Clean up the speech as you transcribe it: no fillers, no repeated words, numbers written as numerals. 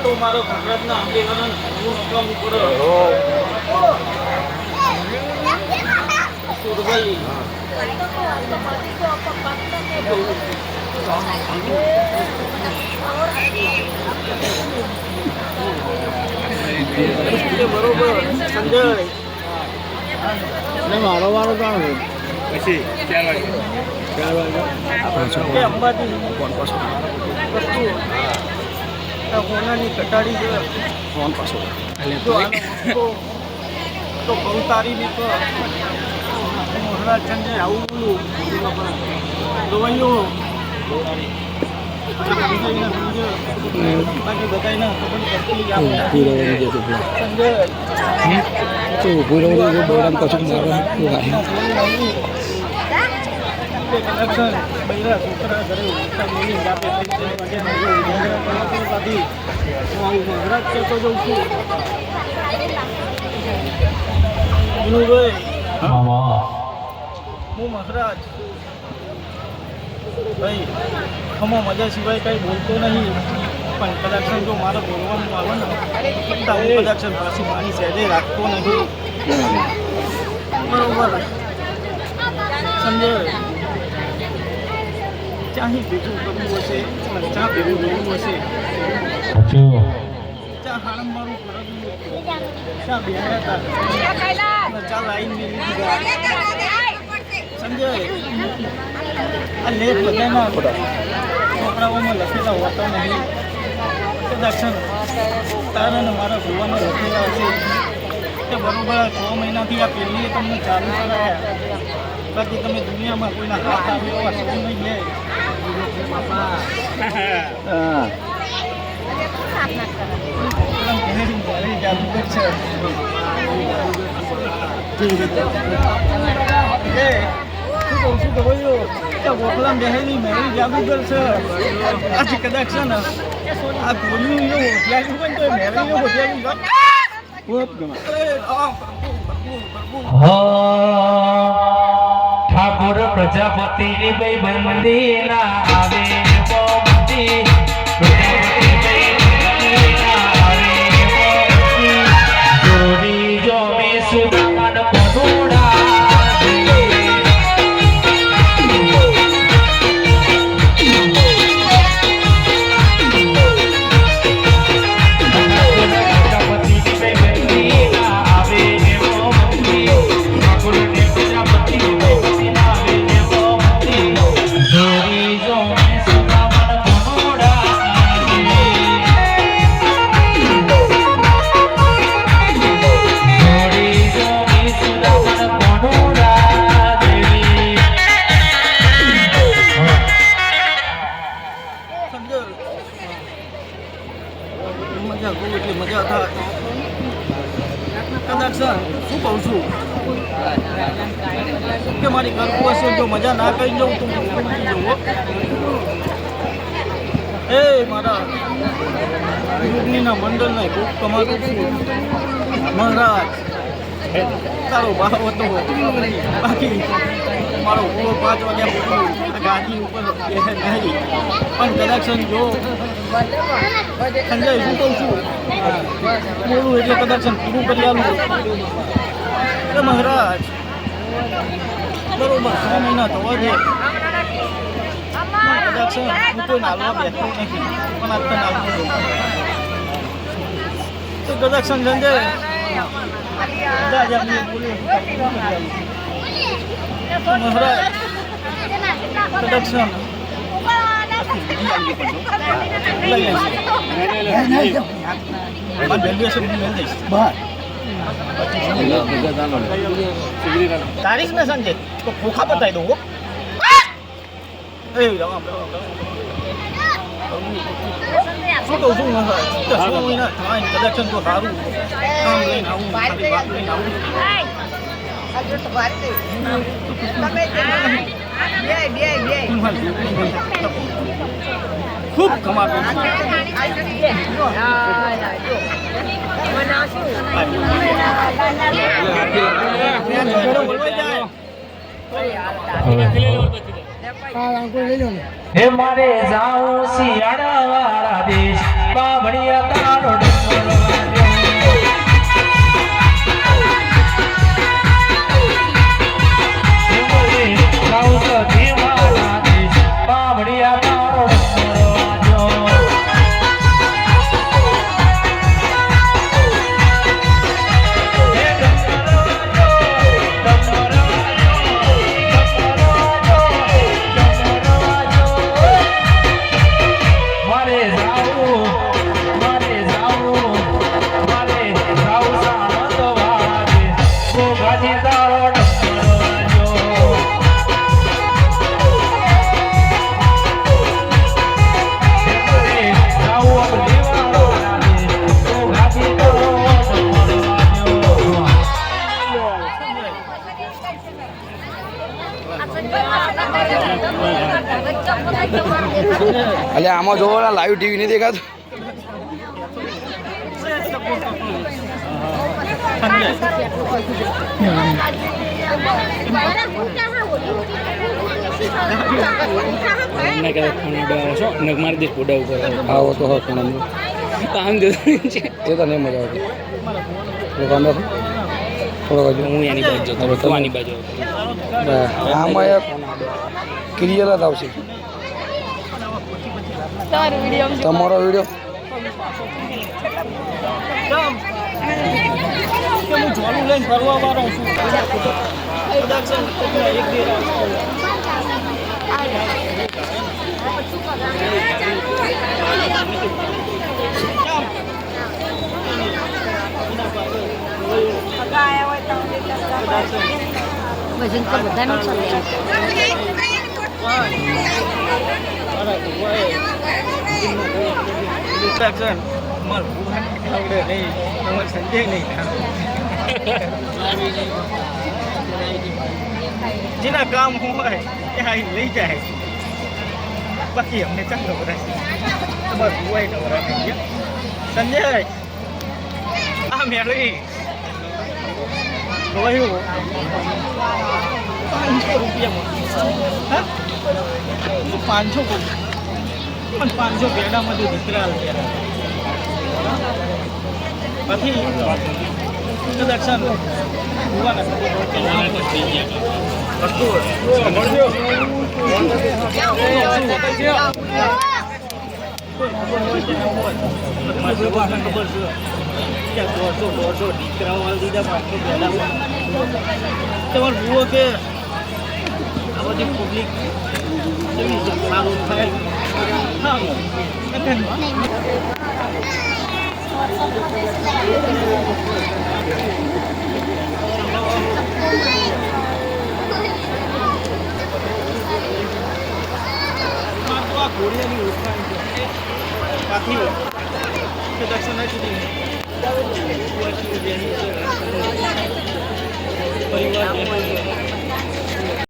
તો મારો ગુજરાતના આંબેડકરનો હું કામ કરો સુરભાઈ બરોબર સંજય મારો વાળો કોણ હોય પછી 4 વાગે અંબાજી વસ્તુ હોનાની કટાડી છે ફોન પાછો તો બહુ તારી મહારાજ સંજય આવું બોલું દવાઈઓ બાકી બધાને ખબર હું મહારાજ ભાઈ ખમો મજા સિવાય કંઈ બોલતો નહીં પણ કદાક્ષણ જો મારે બોલવાનું આવે ને તો હું કદાક્ષણ પાછી મારી સહેજે રાખતો નહીં બરોબર સમજે ચાહી ભેગું કરવું હશે ચા ભેગું જોવું હશે ચા હાડમ મારું કરવું ચા બેહ્યા હતા ચા લાઈન મેળવી દીધા સમજે આ લેખ બધાના છોકરાઓમાં લખેલા હોતા નહીં દક્ષિણ તારા ને મારા ભુવાને લખેલા હશે તે બરોબર 6 મહિનાથી આ પેઢીએ તમને ચાલુ કરાયા બાકી તમે દુનિયામાં કોઈના હાથ આવે એવા શું નહીં લે જાદુગર છે શું કહું વોકલામ બેહેલી મેરી જાદુગર છે આજે કદાચ છે ને આ ગોળ્યું એવું હોટિયાલું હોય તો મેરી એવું હોટિયાલું ખૂબ ગમે ઠાકોર પ્રજાપતિની ભાઈ બંદી ના આવે પ્રજાપતિ જો મે સુમન પનોડા મજા થાય કદાચ શું કહું છું કે મારી કરવું હશે જો મજા ના કરી જવું તો એ મારા યુગનીના મંડળને ખૂબ કમાતું છું મહારાજ તારો ભાવ હતો બાકી મારો પૂરો 5 વાગ્યા આ ગાદી ઉપર નહીં પણ કદાચ જો સંજય શું કહું છું બોલું એટલે કદાચ પૂરું કરી આવું કે મહારાજ બરોબર 6 મહિના થવા દે કદાચ હું કોઈ નાલવા બેઠો નથી પણ આ નાલવું તો કદાચ સંજય મહારાજ કદાચ તારીખ ને સંજય તો ખોખા બતાવી દઉં શું કહું છું કદાચ તો સારું કામ લઈને આવું મારી વાત લઈને આવું ખૂબ કમાતો હે મારે જાઉં શિયાળા વાળા દેશ બાવળિયા તારો ડમરો વાગ્યો. હે મારે જાઉં સધી વાળા દેશ બાવળિયા તારો ડમરો વાગ્યો. અલ્યા આમાં જોવો લાઈવ ટીવી નહીં દેખાતું. મારી દે પોડા ઉપર આવો તો હોય પણ કામ જરૂરી છે એ તો નહીં મજા આવતી. થોડો હજુ હું એની બાજુ જતો તું આની બાજુ આમાં એક ક્લિયર જ આવશે તમારો વિડીયો. હું જોલું લઈને ફરવા વાળો છું. એક બે વજન તો બધાનું ચાલે. સંજય નહીં જેના કામ હોય ત્યાં લઈ જાય. બાકી અમને ચાલ નવરાય તમારે હોય નવરાય સંજય આ મેળવી ગવાયું 500 રૂપિયામાં. 500 પણ 500 પેડામાંથી દીકરા પછી દર્શન દીકરાઓ દીધા 500 પેડામાં તમારે જુઓ કે આ બધી પબ્લિક સારું થાય. ઘોડિયાની ઓળખાણ છે બાકી દક્ષિણ સુધી પરિવાર